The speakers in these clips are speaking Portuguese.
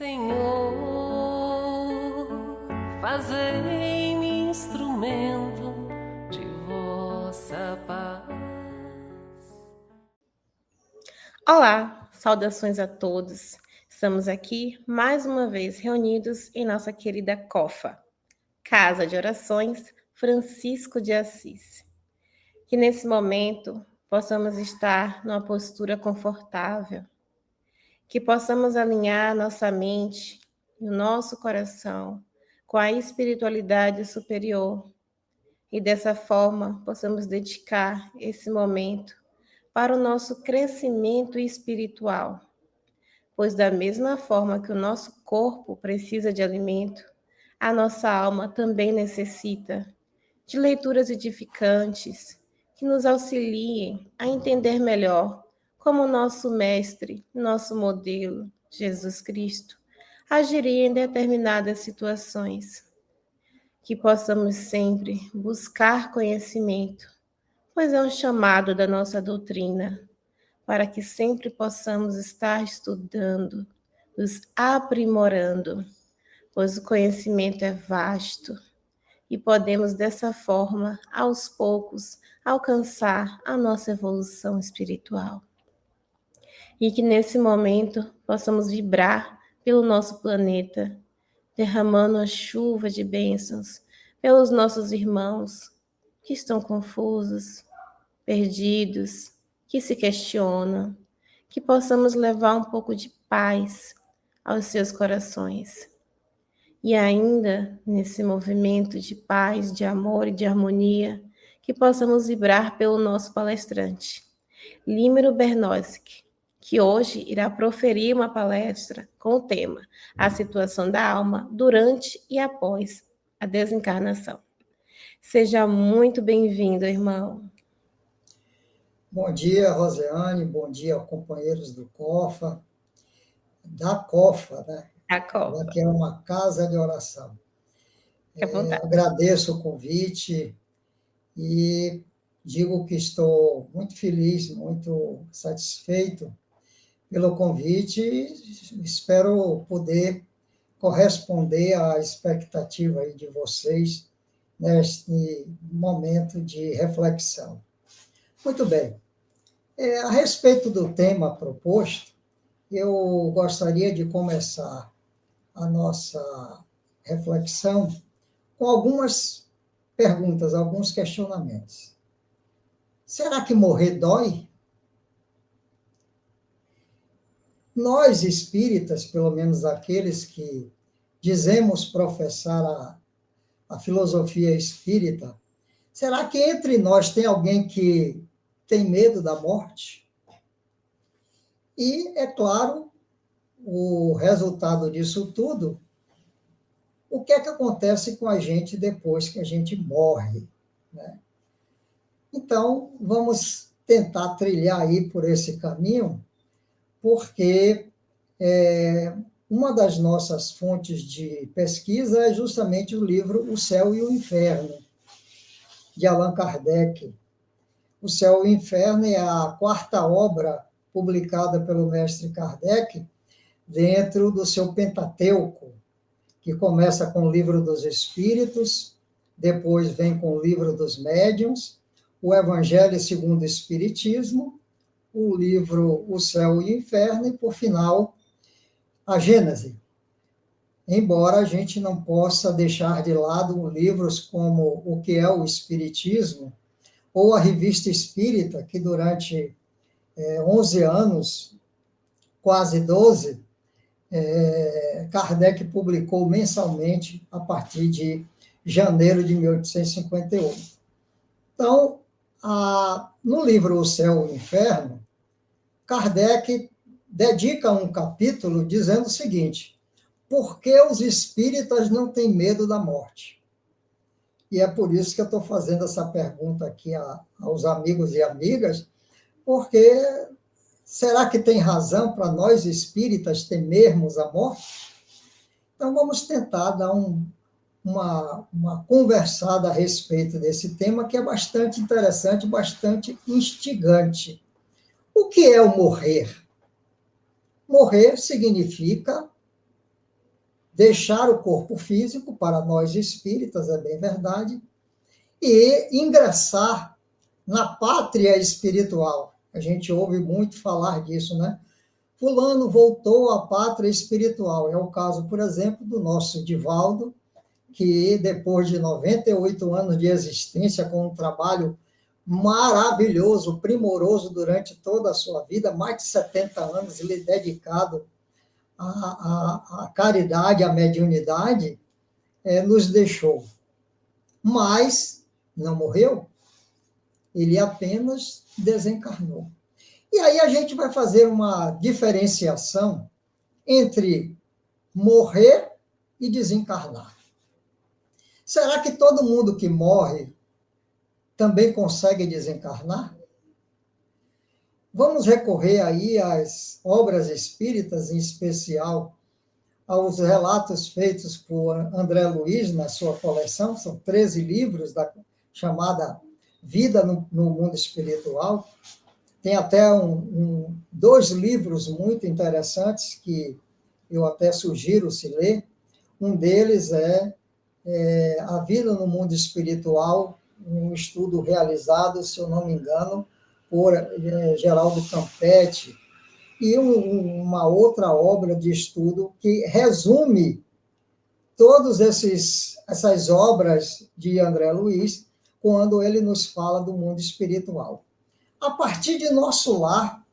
Senhor, fazei-me instrumento de vossa paz. Olá, saudações a todos. Estamos aqui mais uma vez reunidos em nossa querida COFA, Casa de Orações Francisco de Assis. Que nesse momento possamos estar numa postura confortável, que possamos alinhar nossa mente e o nosso coração com a espiritualidade superior e dessa forma possamos dedicar esse momento para o nosso crescimento espiritual. Pois da mesma forma que o nosso corpo precisa de alimento, a nossa alma também necessita de leituras edificantes que nos auxiliem a entender melhor como nosso mestre, nosso modelo, Jesus Cristo, agiria em determinadas situações. Que possamos sempre buscar conhecimento, pois é um chamado da nossa doutrina, para que sempre possamos estar estudando, nos aprimorando, pois o conhecimento é vasto e podemos dessa forma, aos poucos, alcançar a nossa evolução espiritual. E que nesse momento possamos vibrar pelo nosso planeta, derramando a chuva de bênçãos pelos nossos irmãos que estão confusos, perdidos, que se questionam, que possamos levar um pouco de paz aos seus corações. E ainda, nesse movimento de paz, de amor e de harmonia, que possamos vibrar pelo nosso palestrante, Límero Bernowski, que hoje irá proferir uma palestra com o tema A Situação da Alma durante e após a desencarnação. Seja muito bem-vindo, irmão. Bom dia, Rosiane, bom dia, companheiros do COFA, da COFA, né? A COFA. Que é uma casa de oração. Agradeço o convite e digo que estou muito feliz, muito satisfeito pelo convite e espero poder corresponder à expectativa aí de vocês neste momento de reflexão. Muito bem. A respeito do tema proposto, eu gostaria de começar a nossa reflexão com algumas perguntas, alguns questionamentos. Será que morrer dói? Nós espíritas, pelo menos aqueles que dizemos professar a filosofia espírita, será que entre nós tem alguém que tem medo da morte? E, é claro, o resultado disso tudo, o que é que acontece com a gente depois que a gente morre, né? Então, vamos tentar trilhar aí por esse caminho, porque uma das nossas fontes de pesquisa é justamente o livro O Céu e o Inferno, de Allan Kardec. O Céu e o Inferno é a quarta obra publicada pelo mestre Kardec dentro do seu Pentateuco, que começa com o Livro dos Espíritos, depois vem com o Livro dos Médiuns, o Evangelho segundo o Espiritismo, o livro O Céu e o Inferno e, por final, a Gênese. Embora a gente não possa deixar de lado livros como O que é o Espiritismo, ou a Revista Espírita, que durante 11 anos, quase 12, Kardec publicou mensalmente a partir de janeiro de 1858. Então, no livro O Céu e o Inferno, Kardec dedica um capítulo dizendo o seguinte: por que os espíritas não têm medo da morte? E é por isso que eu estou fazendo essa pergunta aqui aos amigos e amigas, porque será que tem razão para nós espíritas temermos a morte? Então, vamos tentar dar uma conversada a respeito desse tema, que é bastante interessante, bastante instigante. O que é o morrer? Morrer significa deixar o corpo físico, para nós espíritas, é bem verdade, e ingressar na pátria espiritual. A gente ouve muito falar disso, né? Fulano voltou à pátria espiritual. É o caso, por exemplo, do nosso Divaldo, que depois de 98 anos de existência, com um trabalho maravilhoso, primoroso durante toda a sua vida, mais de 70 anos ele dedicado à caridade, à mediunidade, nos deixou. Mas não morreu, ele apenas desencarnou. E aí a gente vai fazer uma diferenciação entre morrer e desencarnar. Será que todo mundo que morre também consegue desencarnar? Vamos recorrer aí às obras espíritas, em especial aos relatos feitos por André Luiz na sua coleção, são 13 livros da chamada Vida no Mundo Espiritual. Tem até dois livros muito interessantes que eu até sugiro se ler. Um deles é A Vida no Mundo Espiritual, um estudo realizado, se eu não me engano, por Geraldo Campetti, e uma outra obra de estudo que resume todas essas obras de André Luiz, quando ele nos fala do mundo espiritual. A partir de nosso lar,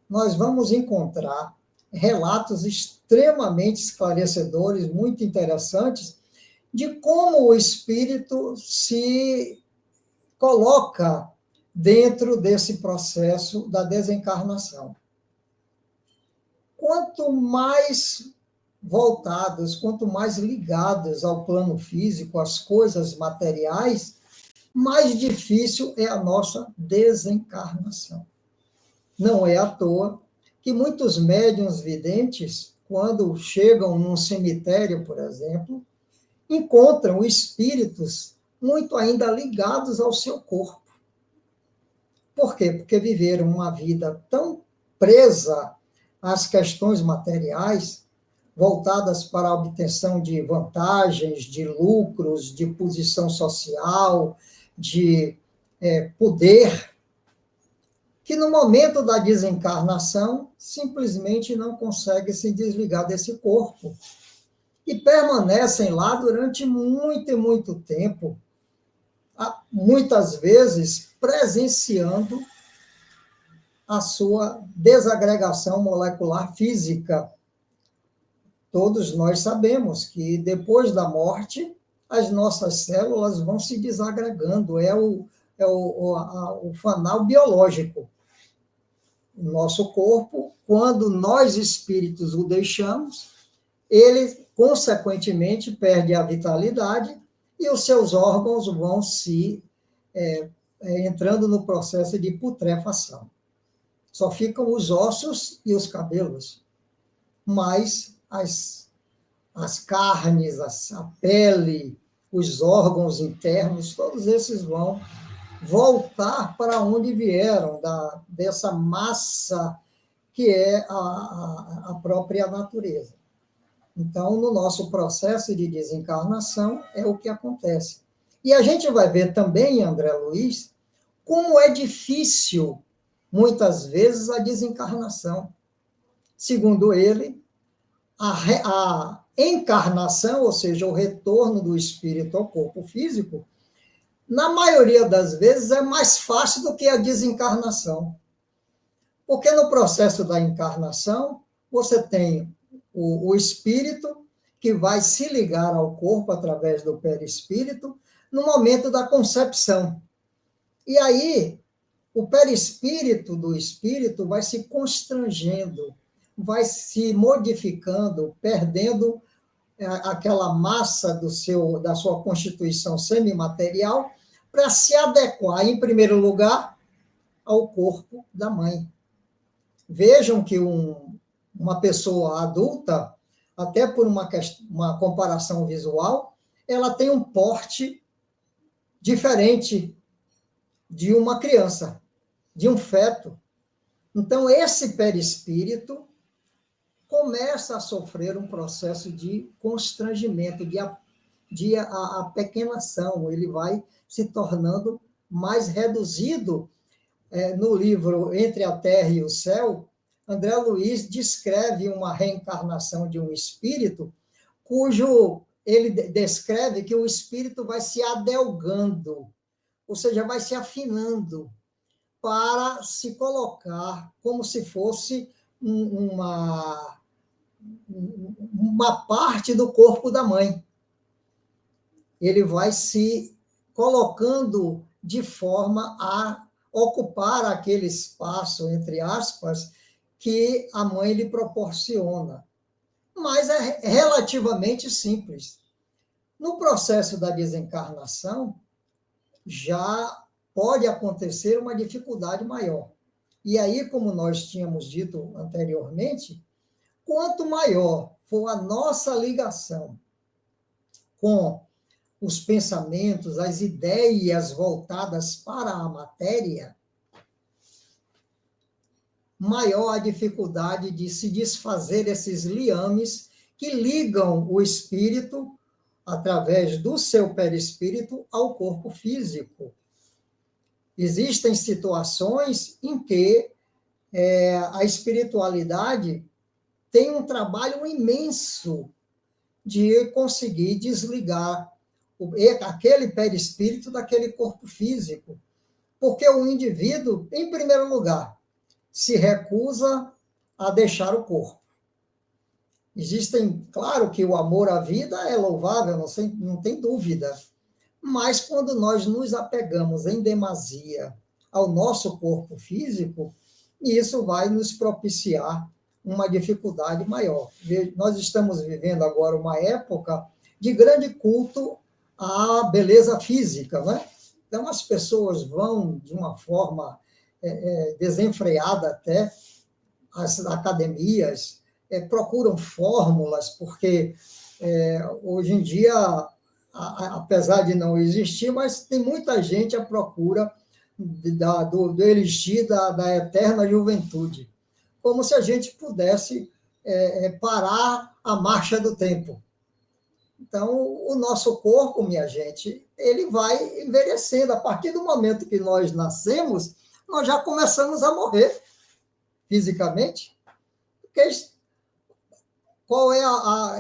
nós vamos encontrar relatos extremamente esclarecedores, muito interessantes, de como o espírito se coloca dentro desse processo da desencarnação. Quanto mais voltados, quanto mais ligados ao plano físico, às coisas materiais, mais difícil é a nossa desencarnação. Não é à toa que muitos médiuns videntes, quando chegam num cemitério, por exemplo, encontram espíritos muito ainda ligados ao seu corpo. Por quê? Porque viveram uma vida tão presa às questões materiais, voltadas para a obtenção de vantagens, de lucros, de posição social, de poder, que no momento da desencarnação simplesmente não conseguem se desligar desse corpo e permanecem lá durante muito e muito tempo, muitas vezes presenciando a sua desagregação molecular física. Todos nós sabemos que depois da morte, as nossas células vão se desagregando, é o fanal biológico. O nosso corpo, quando nós espíritos o deixamos, ele, consequentemente, perde a vitalidade e os seus órgãos vão se entrando no processo de putrefação. Só ficam os ossos e os cabelos, mas as carnes, a pele, os órgãos internos, todos esses vão voltar para onde vieram, dessa massa que é a própria natureza. Então, no nosso processo de desencarnação, é o que acontece. E a gente vai ver também, André Luiz, como é difícil, muitas vezes, a desencarnação. Segundo ele, a encarnação, ou seja, o retorno do espírito ao corpo físico, na maioria das vezes é mais fácil do que a desencarnação. Porque no processo da encarnação, você tem o espírito que vai se ligar ao corpo através do perispírito no momento da concepção. E aí, o perispírito do espírito vai se constrangendo, vai se modificando, perdendo aquela massa da sua constituição semimaterial para se adequar, em primeiro lugar, ao corpo da mãe. Vejam que uma pessoa adulta, até por uma comparação visual, ela tem um porte diferente de uma criança, de um feto. Então, esse perispírito, com começa a sofrer um processo de constrangimento, de apequenação, ele vai se tornando mais reduzido. No livro Entre a Terra e o Céu, André Luiz descreve uma reencarnação de um espírito, cujo ele descreve que o espírito vai se adelgando, ou seja, vai se afinando, para se colocar como se fosse uma parte do corpo da mãe. Ele vai se colocando de forma a ocupar aquele espaço, entre aspas, que a mãe lhe proporciona. Mas é relativamente simples. No processo da desencarnação, já pode acontecer uma dificuldade maior. E aí, como nós tínhamos dito anteriormente, quanto maior for a nossa ligação com os pensamentos, as ideias voltadas para a matéria, maior a dificuldade de se desfazer esses liames que ligam o espírito, através do seu perispírito, ao corpo físico. Existem situações em que a espiritualidade tem um trabalho imenso de conseguir desligar aquele perispírito daquele corpo físico, porque o indivíduo, em primeiro lugar, se recusa a deixar o corpo. Existem, claro que o amor à vida é louvável, não tem dúvida, mas quando nós nos apegamos em demasia ao nosso corpo físico, isso vai nos propiciar uma dificuldade maior. Nós estamos vivendo agora uma época de grande culto à beleza física, né? Então, as pessoas vão de uma forma desenfreada até as academias, procuram fórmulas, porque hoje em dia, apesar de não existir, mas tem muita gente à procura do elixir da eterna juventude, como se a gente pudesse parar a marcha do tempo. Então, o nosso corpo, minha gente, ele vai envelhecendo. A partir do momento que nós nascemos, nós já começamos a morrer fisicamente. Porque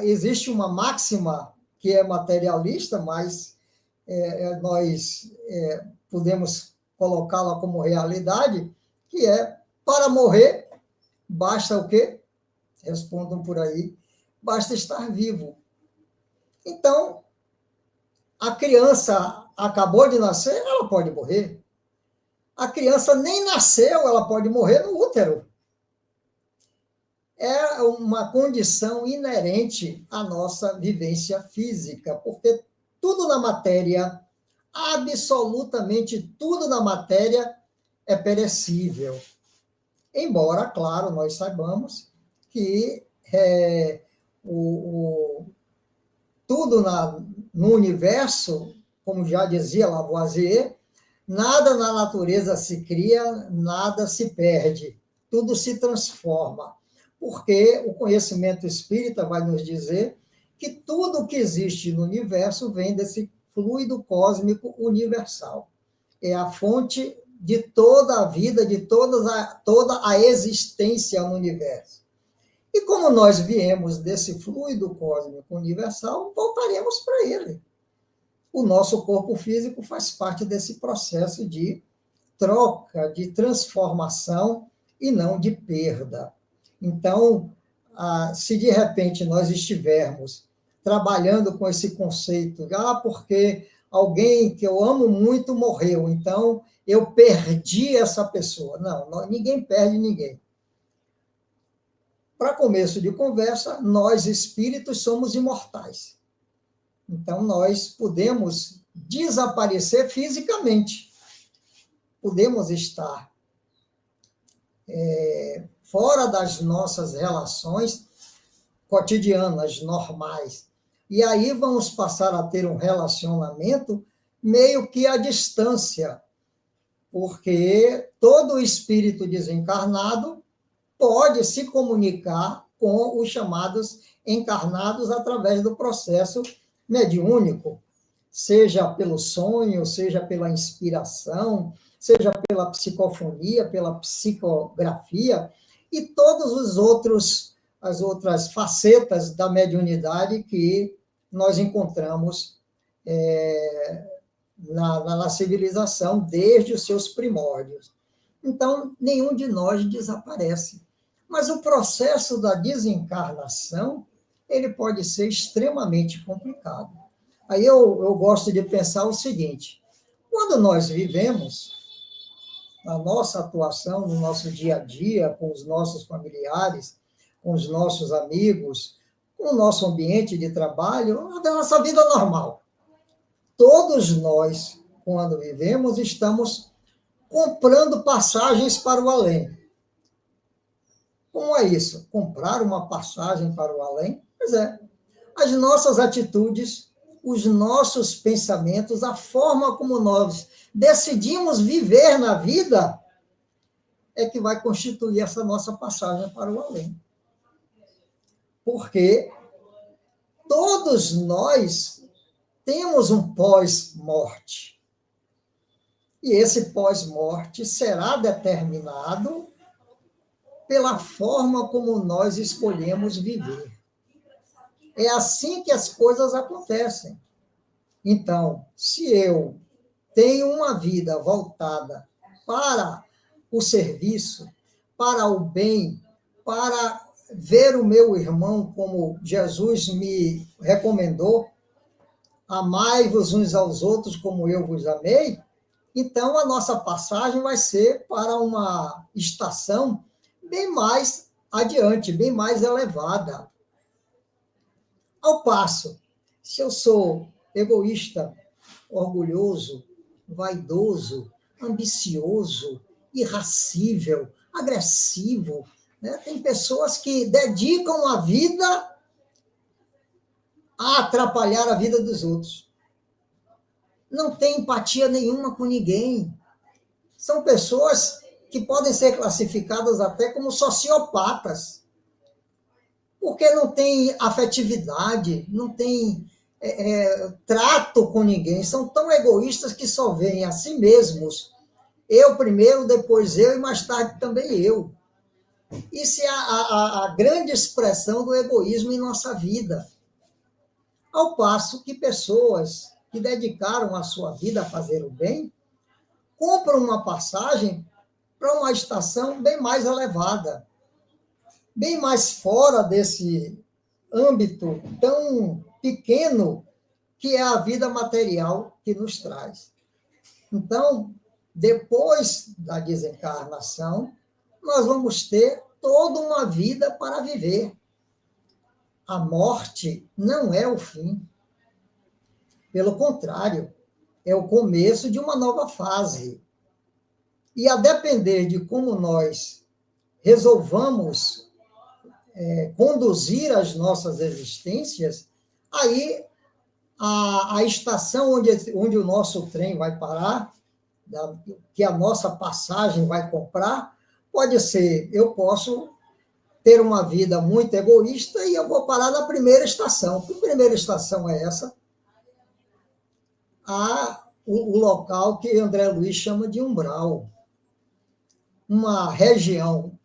existe uma máxima que é materialista, mas nós podemos colocá-la como realidade, que é, para morrer, basta o quê? Respondam por aí, basta estar vivo. Então, a criança acabou de nascer, ela pode morrer. A criança nem nasceu, ela pode morrer no útero. É uma condição inerente à nossa vivência física, porque tudo na matéria, absolutamente tudo na matéria, é perecível. Embora, claro, nós saibamos que tudo no universo, como já dizia Lavoisier, nada na natureza se cria, nada se perde, tudo se transforma. Porque o conhecimento espírita vai nos dizer que tudo que existe no universo vem desse fluido cósmico universal. É a fonte de toda a vida, de toda a existência no universo. E como nós viemos desse fluido cósmico universal, voltaremos para ele. O nosso corpo físico faz parte desse processo de troca, de transformação e não de perda. Então, se de repente nós estivermos trabalhando com esse conceito, porque alguém que eu amo muito morreu, então eu perdi essa pessoa. Não, ninguém perde ninguém. Para começo de conversa, nós espíritos somos imortais. Então, nós podemos desaparecer fisicamente. Podemos estar fora das nossas relações cotidianas, normais. E aí vamos passar a ter um relacionamento meio que à distância, porque todo espírito desencarnado pode se comunicar com os chamados encarnados através do processo mediúnico, seja pelo sonho, seja pela inspiração, seja pela psicofonia, pela psicografia e todos os outros as outras facetas da mediunidade que nós encontramos na civilização desde os seus primórdios. Então, nenhum de nós desaparece. Mas o processo da desencarnação, ele pode ser extremamente complicado. Aí eu gosto de pensar o seguinte: quando nós vivemos a nossa atuação no nosso dia a dia, com os nossos familiares, com os nossos amigos, com o nosso ambiente de trabalho, a nossa vida normal. Todos nós, quando vivemos, estamos comprando passagens para o além. Como é isso? Comprar uma passagem para o além? Pois é. As nossas atitudes, os nossos pensamentos, a forma como nós decidimos viver na vida é que vai constituir essa nossa passagem para o além. Porque todos nós temos um pós-morte. E esse pós-morte será determinado pela forma como nós escolhemos viver. É assim que as coisas acontecem. Então, se eu tenho uma vida voltada para o serviço, para o bem, para ver o meu irmão como Jesus me recomendou, amai-vos uns aos outros como eu vos amei, então a nossa passagem vai ser para uma estação bem mais adiante, bem mais elevada. Ao passo, se eu sou egoísta, orgulhoso, vaidoso, ambicioso, irascível, agressivo, né? Tem pessoas que dedicam a vida a atrapalhar a vida dos outros. Não tem empatia nenhuma com ninguém. São pessoas que podem ser classificadas até como sociopatas, porque não tem afetividade, não tem trato com ninguém, são tão egoístas que só veem a si mesmos. Eu primeiro, depois eu e mais tarde também eu. Isso é a grande expressão do egoísmo em nossa vida. Ao passo que pessoas que dedicaram a sua vida a fazer o bem, compram uma passagem para uma estação bem mais elevada, bem mais fora desse âmbito tão pequeno que é a vida material que nos traz. Então, depois da desencarnação, nós vamos ter toda uma vida para viver. A morte não é o fim. Pelo contrário, é o começo de uma nova fase. E a depender de como nós resolvamos conduzir as nossas existências, aí a estação onde o nosso trem vai parar, que a nossa passagem vai comprar, pode ser, eu posso ter uma vida muito egoísta e eu vou parar na primeira estação. Que primeira estação é essa? O local que André Luiz chama de umbral. Uma região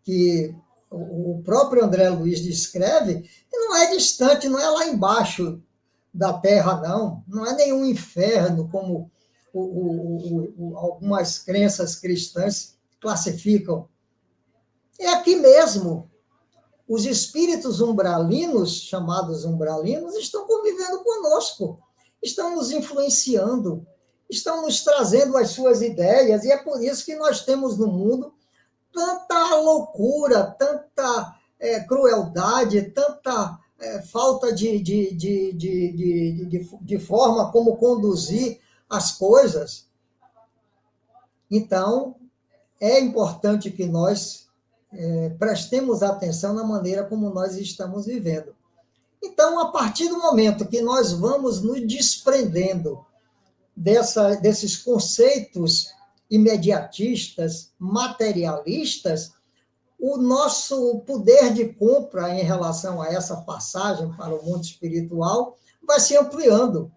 que o próprio André Luiz descreve que não é distante, não é lá embaixo da terra, não é nenhum inferno, como algumas crenças cristãs classificam. É aqui mesmo. Os espíritos umbralinos, chamados umbralinos, estão convivendo conosco, estão nos influenciando, estão nos trazendo as suas ideias, e é por isso que nós temos no mundo tanta loucura, tanta crueldade, tanta falta de forma como conduzir as coisas. Então, é importante que nós prestemos atenção na maneira como nós estamos vivendo. Então, a partir do momento que nós vamos nos desprendendo desses conceitos imediatistas, materialistas, o nosso poder de compra em relação a essa passagem para o mundo espiritual vai se ampliando.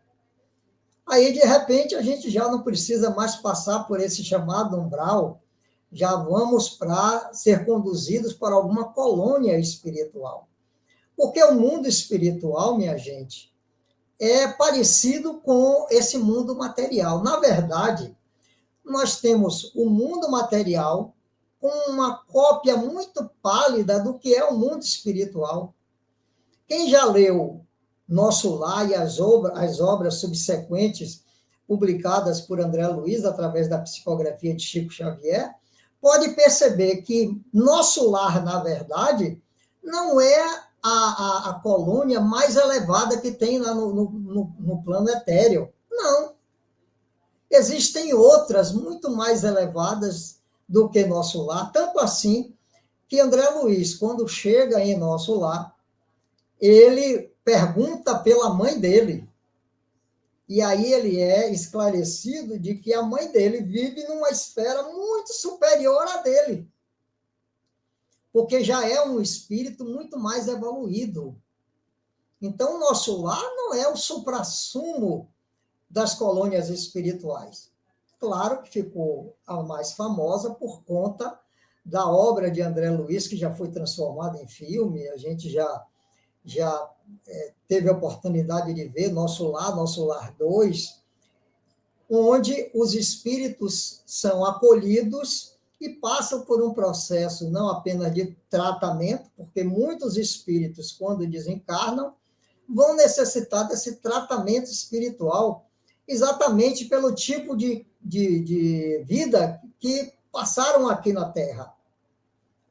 Aí, de repente, a gente já não precisa mais passar por esse chamado umbral, já vamos para ser conduzidos para alguma colônia espiritual. Porque o mundo espiritual, minha gente, é parecido com esse mundo material. Na verdade, nós temos o mundo material com uma cópia muito pálida do que é o mundo espiritual. Quem já leu Nosso Lar e as obras subsequentes publicadas por André Luiz através da psicografia de Chico Xavier, pode perceber que Nosso Lar, na verdade, não é a colônia mais elevada que tem lá no plano etéreo. Não. Existem outras muito mais elevadas do que Nosso Lar, tanto assim que André Luiz, quando chega em Nosso Lar, ele pergunta pela mãe dele. E aí ele é esclarecido de que a mãe dele vive numa esfera muito superior à dele, porque já é um espírito muito mais evoluído. Então, o Nosso Lar não é o suprassumo das colônias espirituais. Claro que ficou a mais famosa por conta da obra de André Luiz, que já foi transformada em filme, a gente já teve a oportunidade de ver Nosso Lar 2, onde os espíritos são acolhidos e passam por um processo não apenas de tratamento, porque muitos espíritos, quando desencarnam, vão necessitar desse tratamento espiritual, exatamente pelo tipo de vida que passaram aqui na Terra.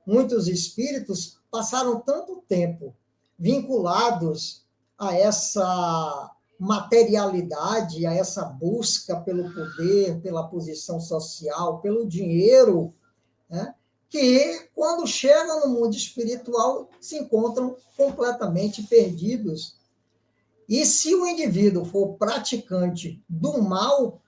Muitos espíritos passaram tanto tempo vinculados a essa materialidade, a essa busca pelo poder, pela posição social, pelo dinheiro, né? Que, quando chegam no mundo espiritual, se encontram completamente perdidos. E se o indivíduo for praticante do mal,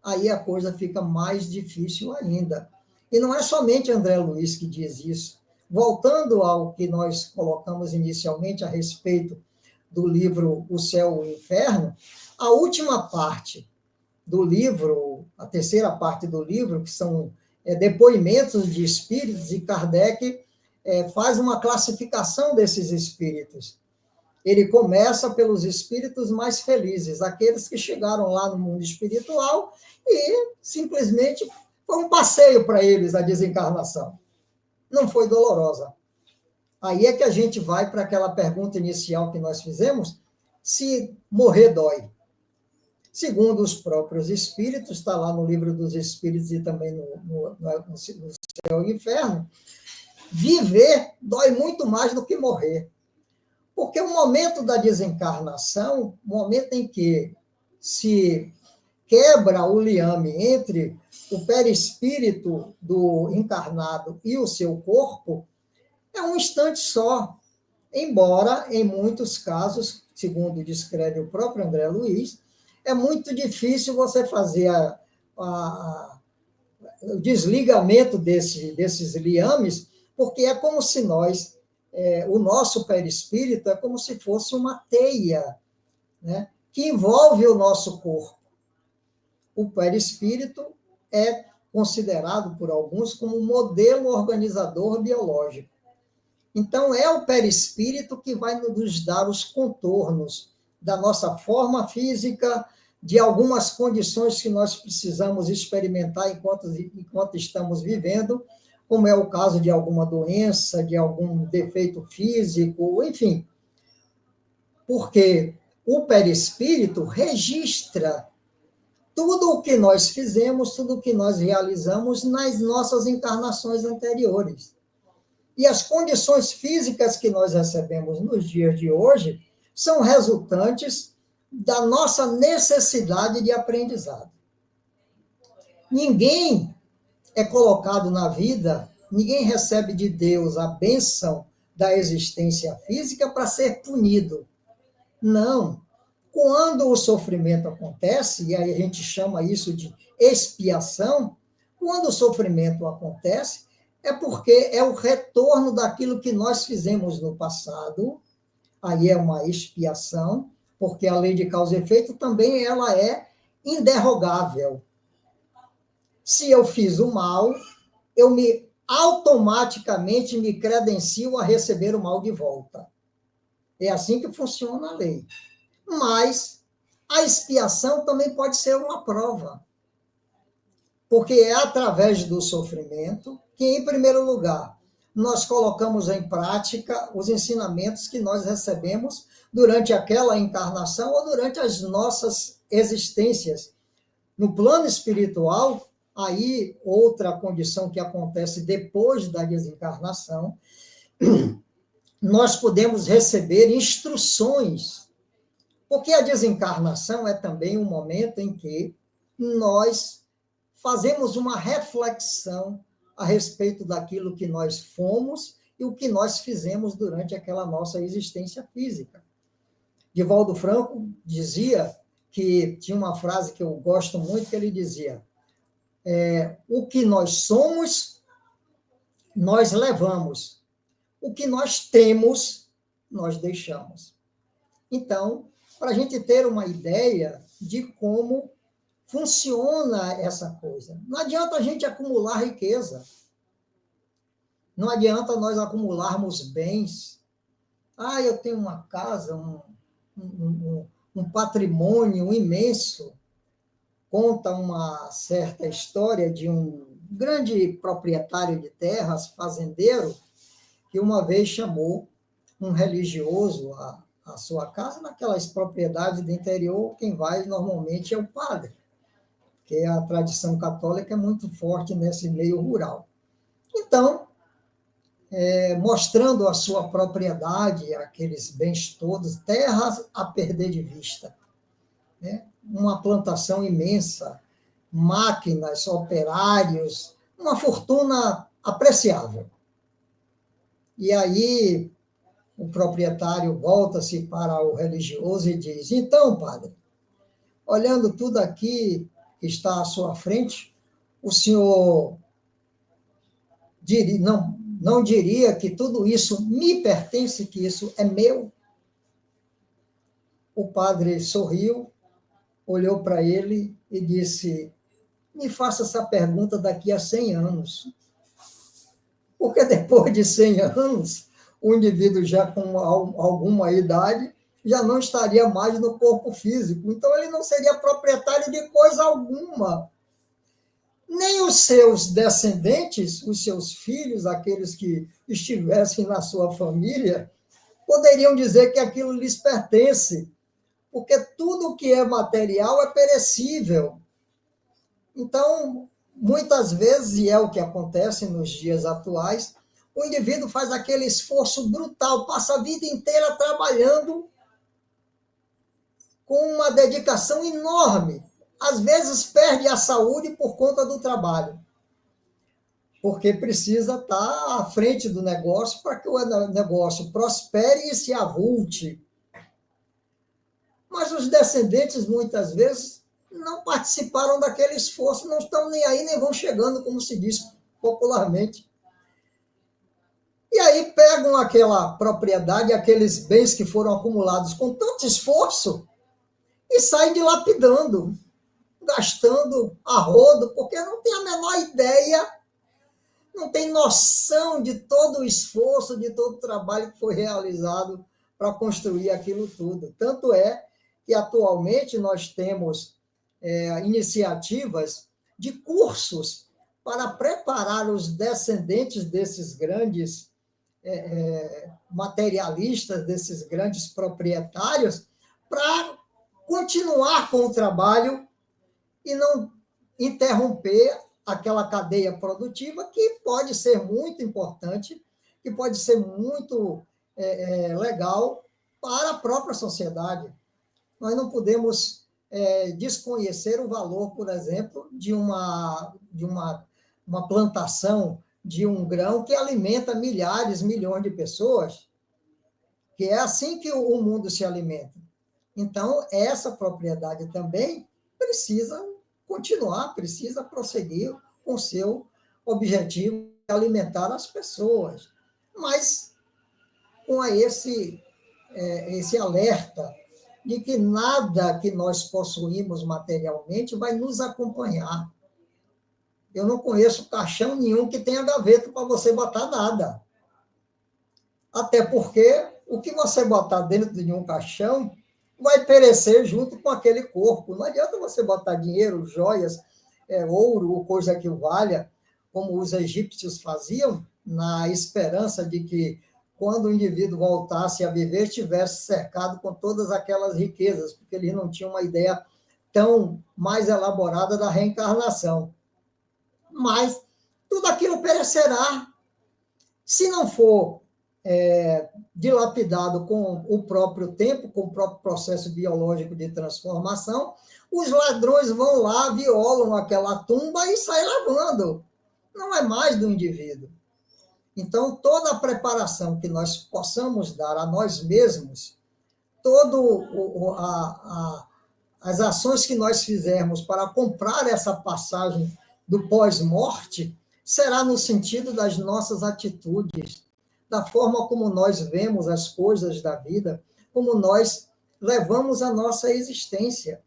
aí a coisa fica mais difícil ainda. E não é somente André Luiz que diz isso. Voltando ao que nós colocamos inicialmente a respeito do livro O Céu e o Inferno, a última parte do livro, a terceira parte do livro, que são depoimentos de espíritos, e Kardec faz uma classificação desses espíritos. Ele começa pelos espíritos mais felizes, aqueles que chegaram lá no mundo espiritual e simplesmente foi um passeio para eles a desencarnação. Não foi dolorosa. Aí é que a gente vai para aquela pergunta inicial que nós fizemos, se morrer dói. Segundo os próprios espíritos, está lá no Livro dos Espíritos e também no Céu e Inferno, viver dói muito mais do que morrer. Porque o momento da desencarnação, o momento em que se quebra o liame entre o perispírito do encarnado e o seu corpo, é um instante só. Embora, em muitos casos, segundo descreve o próprio André Luiz, é muito difícil você fazer o desligamento desses liames, porque é como se o nosso perispírito é como se fosse uma teia, né, que envolve o nosso corpo. O perispírito é considerado por alguns como um modelo organizador biológico. Então, é o perispírito que vai nos dar os contornos da nossa forma física, de algumas condições que nós precisamos experimentar enquanto estamos vivendo, como é o caso de alguma doença, de algum defeito físico, enfim. Porque o perispírito registra tudo o que nós fizemos, tudo o que nós realizamos nas nossas encarnações anteriores. E as condições físicas que nós recebemos nos dias de hoje são resultantes da nossa necessidade de aprendizado. Ninguém é colocado na vida, ninguém recebe de Deus a bênção da existência física para ser punido. Não. Quando o sofrimento acontece, e aí a gente chama isso de expiação, quando o sofrimento acontece, É porque é o retorno daquilo que nós fizemos no passado, aí é uma expiação, porque a lei de causa e efeito também ela é inderrogável. Se eu fiz o mal, eu me automaticamente me credencio a receber o mal de volta. É assim que funciona a lei. Mas a expiação também pode ser uma prova, porque é através do sofrimento que, em primeiro lugar, nós colocamos em prática os ensinamentos que nós recebemos durante aquela encarnação ou durante as nossas existências. No plano espiritual, aí outra condição que acontece depois da desencarnação, nós podemos receber instruções, porque a desencarnação é também um momento em que nós fazemos uma reflexão a respeito daquilo que nós fomos e o que nós fizemos durante aquela nossa existência física. Divaldo Franco dizia que tinha uma frase que eu gosto muito, que ele dizia: o que nós somos, nós levamos. O que nós temos, nós deixamos. Então, para a gente ter uma ideia de como funciona essa coisa. Não adianta a gente acumular riqueza. Não adianta nós acumularmos bens. Ah, eu tenho uma casa, um patrimônio imenso. Conta uma certa história de um grande proprietário de terras, fazendeiro, que uma vez chamou um religioso à sua casa. Naquelas propriedades do interior, quem vai normalmente é o padre, porque a tradição católica é muito forte nesse meio rural. Então, mostrando a sua propriedade, aqueles bens todos, terras a perder de vista, né? Uma plantação imensa, máquinas, operários, uma fortuna apreciável. E aí o proprietário volta-se para o religioso e diz: então, padre, olhando tudo aqui que está à sua frente, o senhor não diria que tudo isso me pertence, que isso é meu? O padre sorriu, olhou para ele e disse: me faça essa pergunta daqui a 100 anos. Porque depois de 100 anos, o indivíduo já com alguma idade já não estaria mais no corpo físico. Então, ele não seria proprietário de coisa alguma. Nem os seus descendentes, os seus filhos, aqueles que estivessem na sua família, poderiam dizer que aquilo lhes pertence, porque tudo que é material é perecível. Então, muitas vezes, e é o que acontece nos dias atuais, o indivíduo faz aquele esforço brutal, passa a vida inteira trabalhando com uma dedicação enorme. Às vezes perde a saúde por conta do trabalho, porque precisa estar à frente do negócio para que o negócio prospere e se avulte. Mas os descendentes, muitas vezes, não participaram daquele esforço, não estão nem aí, nem vão chegando, como se diz popularmente. E aí pegam aquela propriedade, aqueles bens que foram acumulados com tanto esforço e saem dilapidando, gastando a rodo, porque não tem a menor ideia, não tem noção de todo o esforço, de todo o trabalho que foi realizado para construir aquilo tudo. Tanto é que atualmente nós temos iniciativas de cursos para preparar os descendentes desses grandes materialistas, desses grandes proprietários, para continuar com o trabalho e não interromper aquela cadeia produtiva que pode ser muito importante, que pode ser muito legal para a própria sociedade. Nós não podemos desconhecer o valor, por exemplo, de uma plantação de um grão que alimenta milhares, milhões de pessoas, que é assim que o mundo se alimenta. Então, essa propriedade também precisa continuar, precisa prosseguir com seu objetivo alimentar as pessoas, mas com esse alerta de que nada que nós possuímos materialmente vai nos acompanhar. Eu não conheço caixão nenhum que tenha gaveta para você botar nada. Até porque o que você botar dentro de um caixão vai perecer junto com aquele corpo. Não adianta você botar dinheiro, joias, ouro ou coisa que o valha, como os egípcios faziam, na esperança de que, quando o indivíduo voltasse a viver, estivesse cercado com todas aquelas riquezas, porque eles não tinham uma ideia tão mais elaborada da reencarnação. Mas tudo aquilo perecerá. Se não for dilapidado com o próprio tempo, com o próprio processo biológico de transformação, os ladrões vão lá, violam aquela tumba e saem levando. Não é mais do indivíduo. Então, toda a preparação que nós possamos dar a nós mesmos, as ações que nós fizermos para comprar essa passagem do pós-morte, será no sentido das nossas atitudes, da forma como nós vemos as coisas da vida, como nós levamos a nossa existência.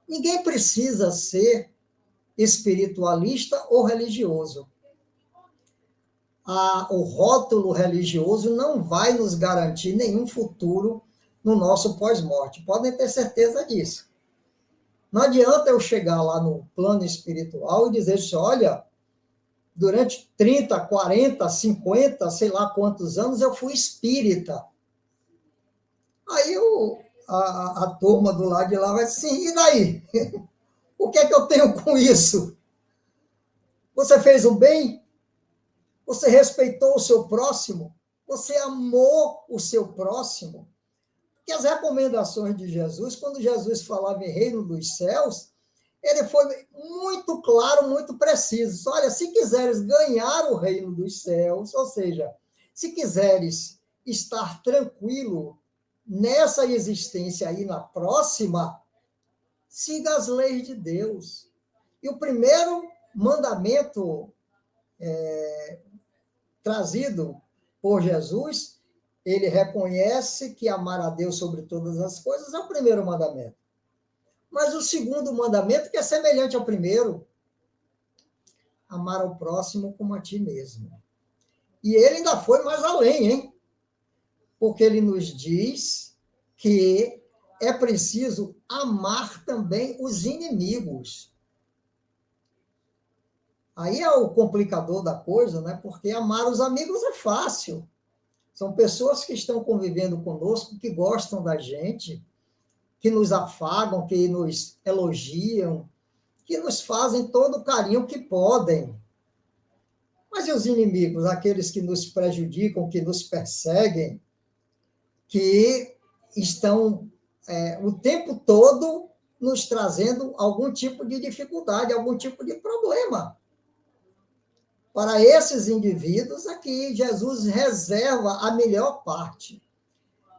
Ninguém precisa ser espiritualista ou religioso. O rótulo religioso não vai nos garantir nenhum futuro no nosso pós-morte. Podem ter certeza disso. Não adianta eu chegar lá no plano espiritual e dizer assim, olha, durante 30, 40, 50, sei lá quantos anos, eu fui espírita. Aí a turma do lado de lá vai dizer assim, e daí? O que é que eu tenho com isso? Você fez o bem? Você respeitou o seu próximo? Você amou o seu próximo? Porque as recomendações de Jesus, quando Jesus falava em reino dos céus, ele foi muito claro, muito preciso. Olha, se quiseres ganhar o reino dos céus, ou seja, se quiseres estar tranquilo nessa existência aí na próxima, siga as leis de Deus. E o primeiro mandamento trazido por Jesus, ele reconhece que amar a Deus sobre todas as coisas é o primeiro mandamento. Mas o segundo mandamento, que é semelhante ao primeiro, amar ao próximo como a ti mesmo. E ele ainda foi mais além, hein? Porque ele nos diz que é preciso amar também os inimigos. Aí é o complicador da coisa, né? Porque amar os amigos é fácil. São pessoas que estão convivendo conosco, que gostam da gente, que nos afagam, que nos elogiam, que nos fazem todo o carinho que podem. Mas e os inimigos, aqueles que nos prejudicam, que nos perseguem, que estão o tempo todo nos trazendo algum tipo de dificuldade, algum tipo de problema? Para esses indivíduos, aqui Jesus reserva a melhor parte.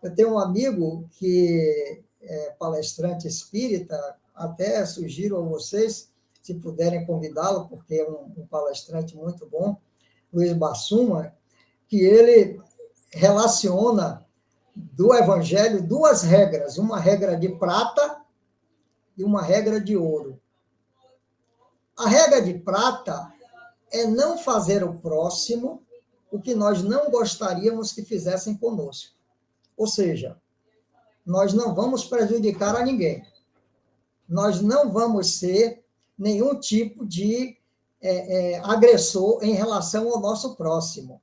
Eu tenho um amigo que é palestrante espírita, até sugiro a vocês, se puderem convidá-lo, porque é um palestrante muito bom, Luiz Bassuma, que ele relaciona do Evangelho duas regras, uma regra de prata e uma regra de ouro. A regra de prata é não fazer ao próximo o que nós não gostaríamos que fizessem conosco. Ou seja, nós não vamos prejudicar a ninguém. Nós não vamos ser nenhum tipo de agressor em relação ao nosso próximo.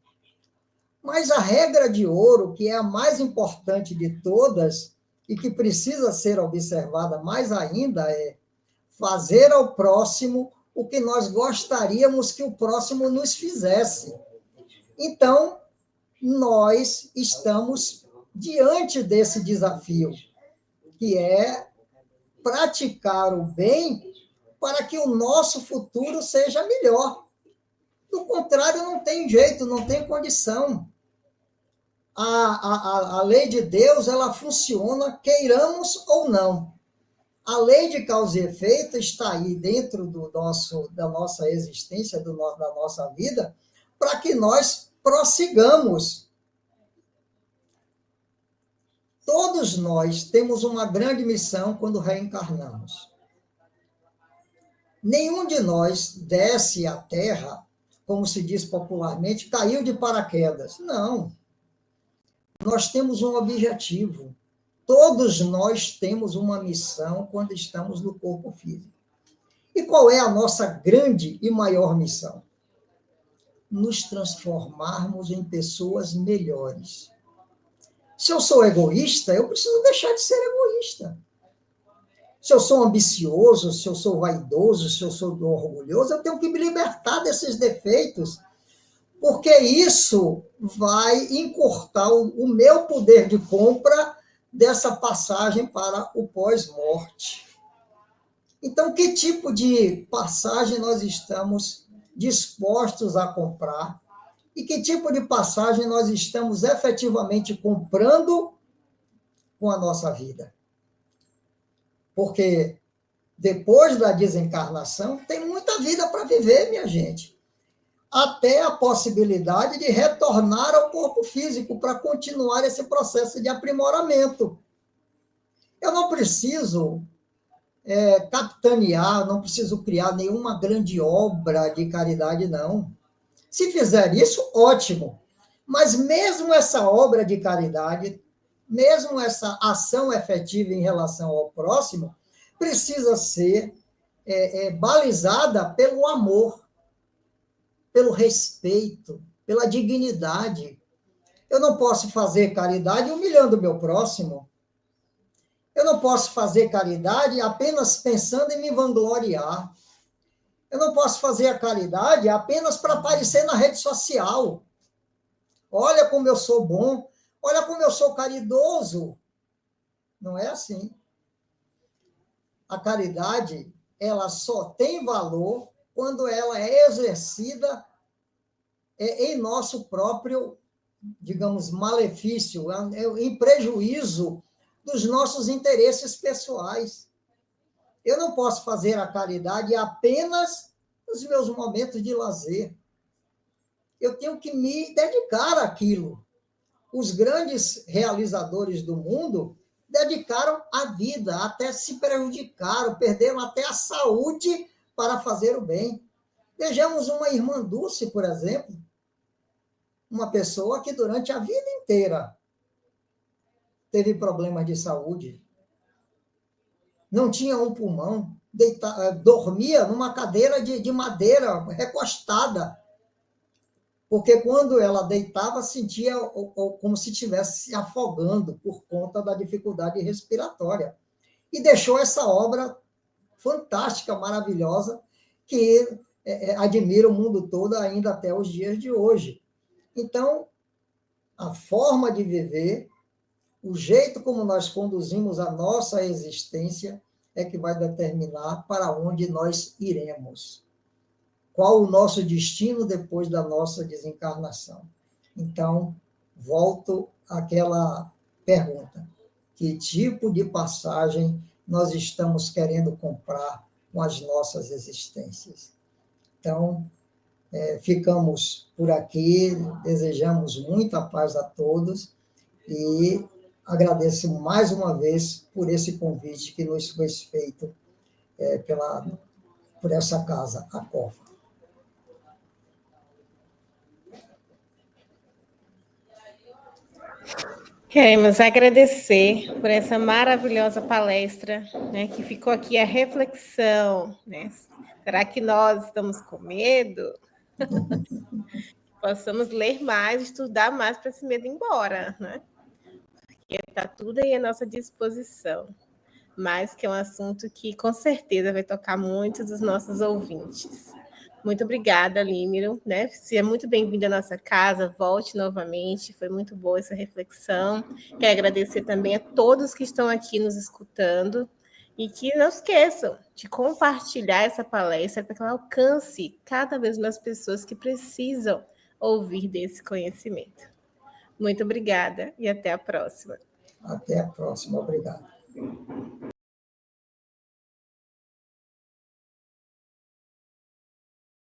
Mas a regra de ouro, que é a mais importante de todas e que precisa ser observada mais ainda, é fazer ao próximo o que nós gostaríamos que o próximo nos fizesse. Então, nós estamos diante desse desafio, que é praticar o bem para que o nosso futuro seja melhor. Do contrário, não tem jeito, não tem condição. A lei de Deus, ela funciona, queiramos ou não. A lei de causa e efeito está aí dentro da nossa existência, da nossa vida, para que nós prossigamos. Todos nós temos uma grande missão quando reencarnamos. Nenhum de nós desce à Terra, como se diz popularmente, caiu de paraquedas. Não. Nós temos um objetivo. Todos nós temos uma missão quando estamos no corpo físico. E qual é a nossa grande e maior missão? Nos transformarmos em pessoas melhores. Se eu sou egoísta, eu preciso deixar de ser egoísta. Se eu sou ambicioso, se eu sou vaidoso, se eu sou orgulhoso, eu tenho que me libertar desses defeitos, porque isso vai encurtar o meu poder de compra dessa passagem para o pós-morte. Então, que tipo de passagem nós estamos dispostos a comprar e que tipo de passagem nós estamos efetivamente comprando com a nossa vida? Porque depois da desencarnação, tem muita vida para viver, minha gente. Até a possibilidade de retornar ao corpo físico para continuar esse processo de aprimoramento. Eu não preciso capitanear, não preciso criar nenhuma grande obra de caridade, não. Se fizer isso, ótimo. Mas mesmo essa obra de caridade, mesmo essa ação efetiva em relação ao próximo, precisa ser balizada pelo amor, pelo respeito, pela dignidade. Eu não posso fazer caridade humilhando o meu próximo. Eu não posso fazer caridade apenas pensando em me vangloriar. Eu não posso fazer a caridade apenas para aparecer na rede social. Olha como eu sou bom, olha como eu sou caridoso. Não é assim. A caridade, ela só tem valor quando ela é exercida em nosso próprio, digamos, malefício, em prejuízo dos nossos interesses pessoais. Eu não posso fazer a caridade apenas nos meus momentos de lazer. Eu tenho que me dedicar àquilo. Os grandes realizadores do mundo dedicaram a vida, até se prejudicaram, perderam até a saúde para fazer o bem. Vejamos uma irmã Dulce, por exemplo, uma pessoa que durante a vida inteira teve problemas de saúde, não tinha um pulmão, dormia numa cadeira de madeira recostada, porque quando ela deitava, sentia como se estivesse se afogando por conta da dificuldade respiratória. E deixou essa obra fantástica, maravilhosa, que admira o mundo todo ainda até os dias de hoje. Então, a forma de viver, o jeito como nós conduzimos a nossa existência é que vai determinar para onde nós iremos. Qual o nosso destino depois da nossa desencarnação? Então, volto àquela pergunta. Que tipo de passagem nós estamos querendo comprar com as nossas existências? Então, ficamos por aqui, desejamos muita paz a todos e agradeço mais uma vez por esse convite que nos foi feito por essa casa, a COFA. Queremos agradecer por essa maravilhosa palestra, né, que ficou aqui a reflexão, né? Será que nós estamos com medo? Possamos ler mais, estudar mais para esse medo ir embora, né? Porque está tudo aí à nossa disposição. Mas que é um assunto que com certeza vai tocar muito dos nossos ouvintes. Muito obrigada, Límero, né? Seja muito bem-vindo à nossa casa, volte novamente, foi muito boa essa reflexão. Quero agradecer também a todos que estão aqui nos escutando e que não esqueçam de compartilhar essa palestra para que ela alcance cada vez mais pessoas que precisam ouvir desse conhecimento. Muito obrigada e até a próxima. Até a próxima. Obrigado.